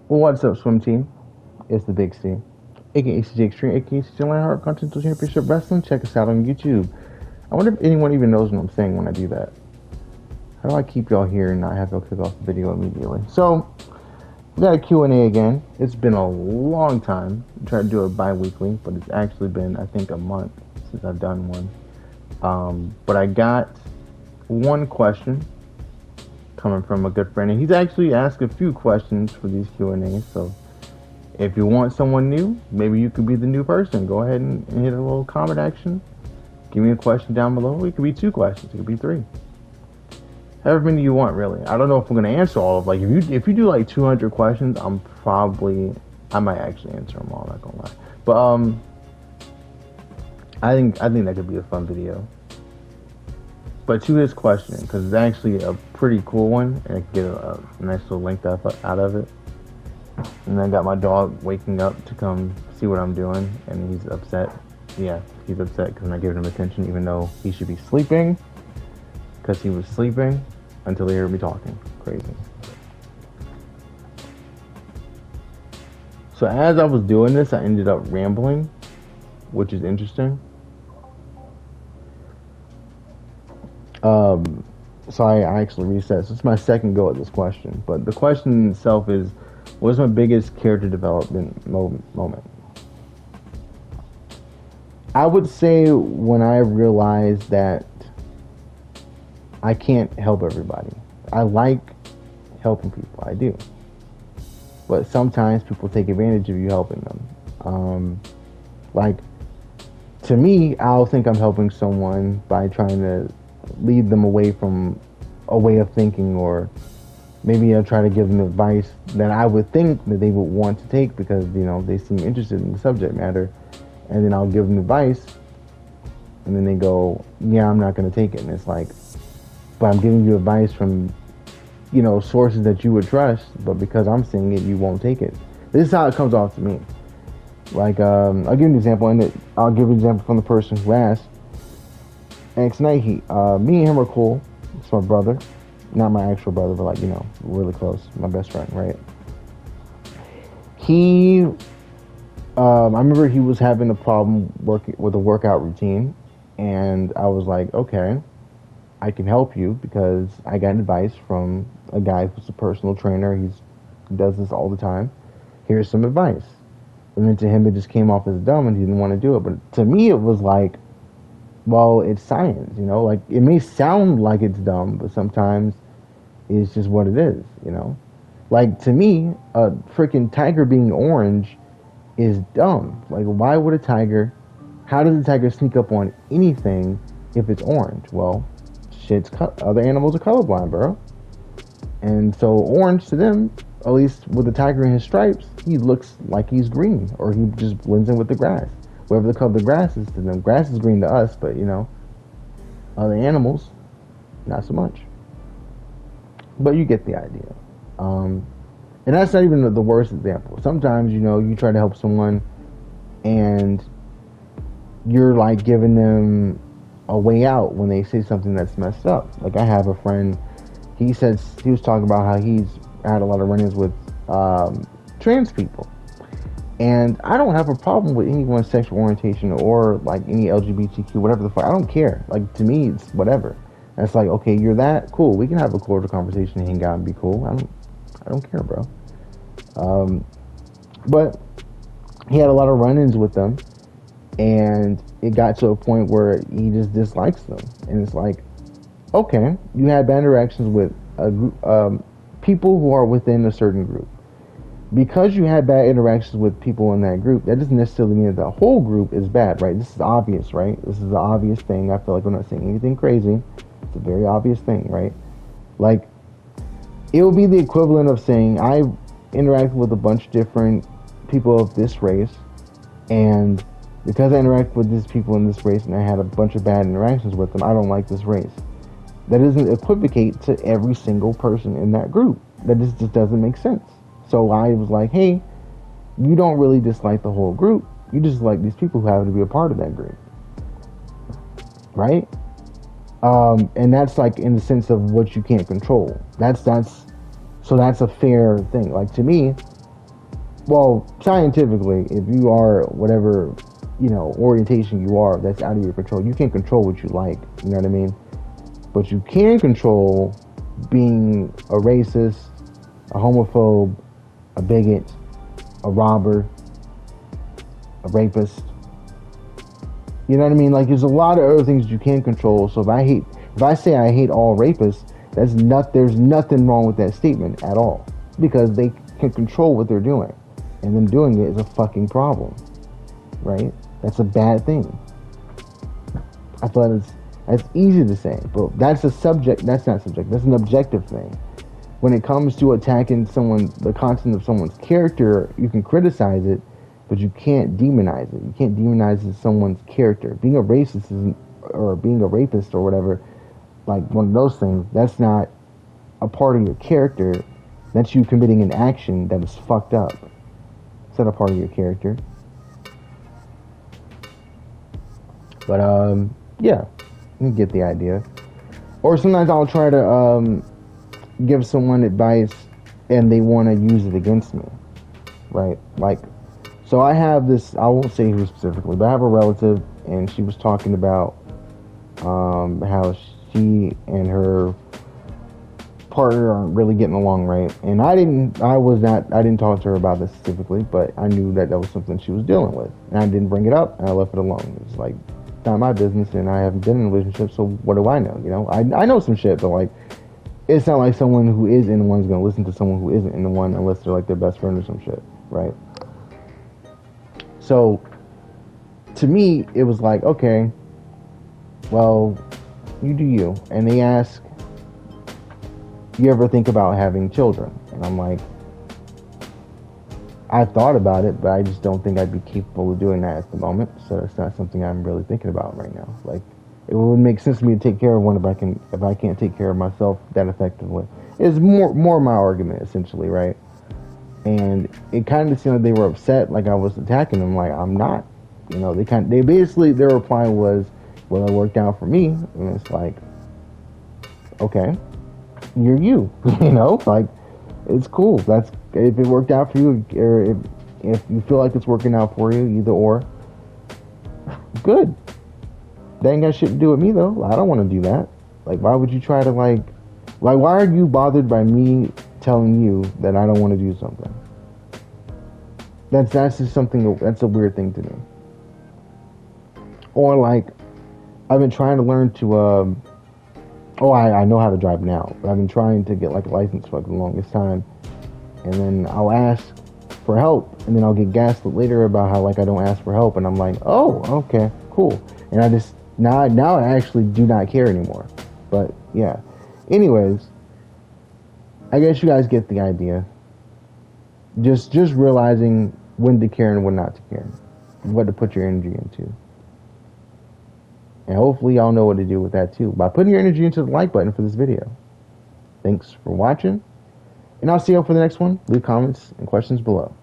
What's up, swim team? It's the Big C, aka CJ Extreme, aka CJ Lionheart Continental Championship Wrestling. Check us out on YouTube. I wonder if anyone even knows what I'm saying when I do that. How do I keep y'all here and not have y'all click off the video immediately? So, we got a Q&A again. It's been a long time. I tried to do it bi-weekly, but it's actually been, I think, a month since I've done one. But I got one question coming from a good friend, and he's actually asked a few questions for these Q&As, so if you want someone new, maybe you could be the new person. Go ahead and hit a little comment action. Give me a question down below. It could be 2 questions. It could be 3. However many you want, really. I don't know if I'm gonna answer all of. Like, if you do like 200 questions, I might actually answer them all. I'm not gonna lie. But I think that could be a fun video. But to his question, because it's actually a pretty cool one, and I can get a nice little length out of it. And I got my dog waking up to come see what I'm doing, and he's upset. Yeah, he's upset because I'm not giving him attention, even though he should be sleeping. Because he was sleeping until he heard me talking. Crazy. So as I was doing this, I ended up rambling, which is interesting. So I actually reset. So it's my second go at this question. But the question itself is, what's my biggest character development moment? I would say when I realized that I can't help everybody. I like helping people. I do. But sometimes people take advantage of you helping them. Like, to me, I'll think I'm helping someone by trying to lead them away from a way of thinking, or maybe I'll try to give them advice that I would think that they would want to take because, they seem interested in the subject matter. And then I'll give them advice, and then they go, yeah, I'm not going to take it. And it's like, but I'm giving you advice from, sources that you would trust, but because I'm saying it, you won't take it. This is how it comes off to me. Like, I'll give you an example, and I'll give an example from the person who asked. X-Night Heat. Me and him are cool. It's my brother. Not my actual brother, but like, really close. My best friend, right? I remember he was having a problem working with a workout routine, and I was like, okay, I can help you because I got advice from a guy who's a personal trainer. He does this all the time. Here's some advice. And then to him, it just came off as dumb, and he didn't want to do it. But to me, it was like, well, it's science, like it may sound like it's dumb, but sometimes it's just what it is, like to me, a freaking tiger being orange is dumb. Like, why would how does a tiger sneak up on anything if it's orange? Well, other animals are colorblind, bro. And so orange to them, at least with the tiger in his stripes, he looks like he's green, or he just blends in with the grass. Whatever the color of the grass is to them. Grass is green to us, but other animals, not so much. But you get the idea. And that's not even the worst example. Sometimes, you try to help someone and you're like giving them a way out when they say something that's messed up. Like, I have a friend, he was talking about how he's had a lot of run-ins with trans people. And I don't have a problem with anyone's sexual orientation or like any LGBTQ, whatever the fuck. I don't care. Like, to me, it's whatever. And it's like, okay, you're that cool. We can have a cordial conversation and hang out and be cool. I don't care, bro. But he had a lot of run-ins with them, and it got to a point where he just dislikes them. And it's like, okay, you had bad interactions with a group, people who are within a certain group. Because you had bad interactions with people in that group, that doesn't necessarily mean that the whole group is bad, right? This is obvious, right? This is the obvious thing. I feel like we're not saying anything crazy. It's a very obvious thing, right? Like, it would be the equivalent of saying I interacted with a bunch of different people of this race, and because I interacted with these people in this race and I had a bunch of bad interactions with them, I don't like this race. That doesn't equivocate to every single person in that group. That just doesn't make sense. So I was like, hey, you don't really dislike the whole group. You just like these people who happen to be a part of that group. Right? And that's like in the sense of what you can't control. That's a fair thing. Like, to me, well, scientifically, if you are whatever, orientation you are, that's out of your control. You can't control what you like. You know what I mean? But you can control being a racist, a homophobe, a bigot, a robber, a rapist. You know what I mean? Like, there's a lot of other things you can control. So if I say I hate all rapists, there's nothing wrong with that statement at all, because they can control what they're doing, and them doing it is a fucking problem, right? That's a bad thing. I thought that's easy to say, but that's a subject. That's not subject. That's an objective thing. When it comes to attacking the content of someone's character, you can criticize it, but you can't demonize it. You can't demonize someone's character. Being a racist or being a rapist or whatever, like one of those things, that's not a part of your character. That's you committing an action that is fucked up. It's not a part of your character. But yeah, you get the idea. Or sometimes I'll try to give someone advice and they want to use it against me, right? Like, so I have this, I won't say who specifically, but I have a relative, and she was talking about how she and her partner aren't really getting along, right? And I didn't talk to her about this specifically, but I knew that was something she was dealing with, and I didn't bring it up, and I left it alone. It's like, it's not my business, and I haven't been in a relationship, so what do I know? I know some shit, but like, it's not like someone who is in one is going to listen to someone who isn't in the one unless they're like their best friend or some shit, right? So, to me, it was like, okay, well, you do you. And they ask, you ever think about having children? And I'm like, I've thought about it, but I just don't think I'd be capable of doing that at the moment. So it's not something I'm really thinking about right now. Like, it would make sense to me to take care of one if I can't take care of myself that effectively. It's more my argument, essentially, right? And it kind of seemed like they were upset, like I was attacking them. Like, I'm not. They basically, their reply was, well, it worked out for me. And it's like, okay, you're you. Like, it's cool. If it worked out for you, or if you feel like it's working out for you, either or, good. That ain't got shit to do with me, though. I don't want to do that. Like, why would you try to, why are you bothered by me telling you that I don't want to do something? That's just something, that's a weird thing to do. Or, like, I've been trying to learn to, I know how to drive now, but I've been trying to get, like, a license for, like, the longest time. And then I'll ask for help, and then I'll get gaslit later about how, like, I don't ask for help, and I'm like, oh, okay, cool. And I just, now I actually do not care anymore. But, yeah. Anyways, I guess you guys get the idea. Just realizing when to care and when not to care. What to put your energy into. And hopefully y'all know what to do with that too, by putting your energy into the like button for this video. Thanks for watching, and I'll see you for the next one. Leave comments and questions below.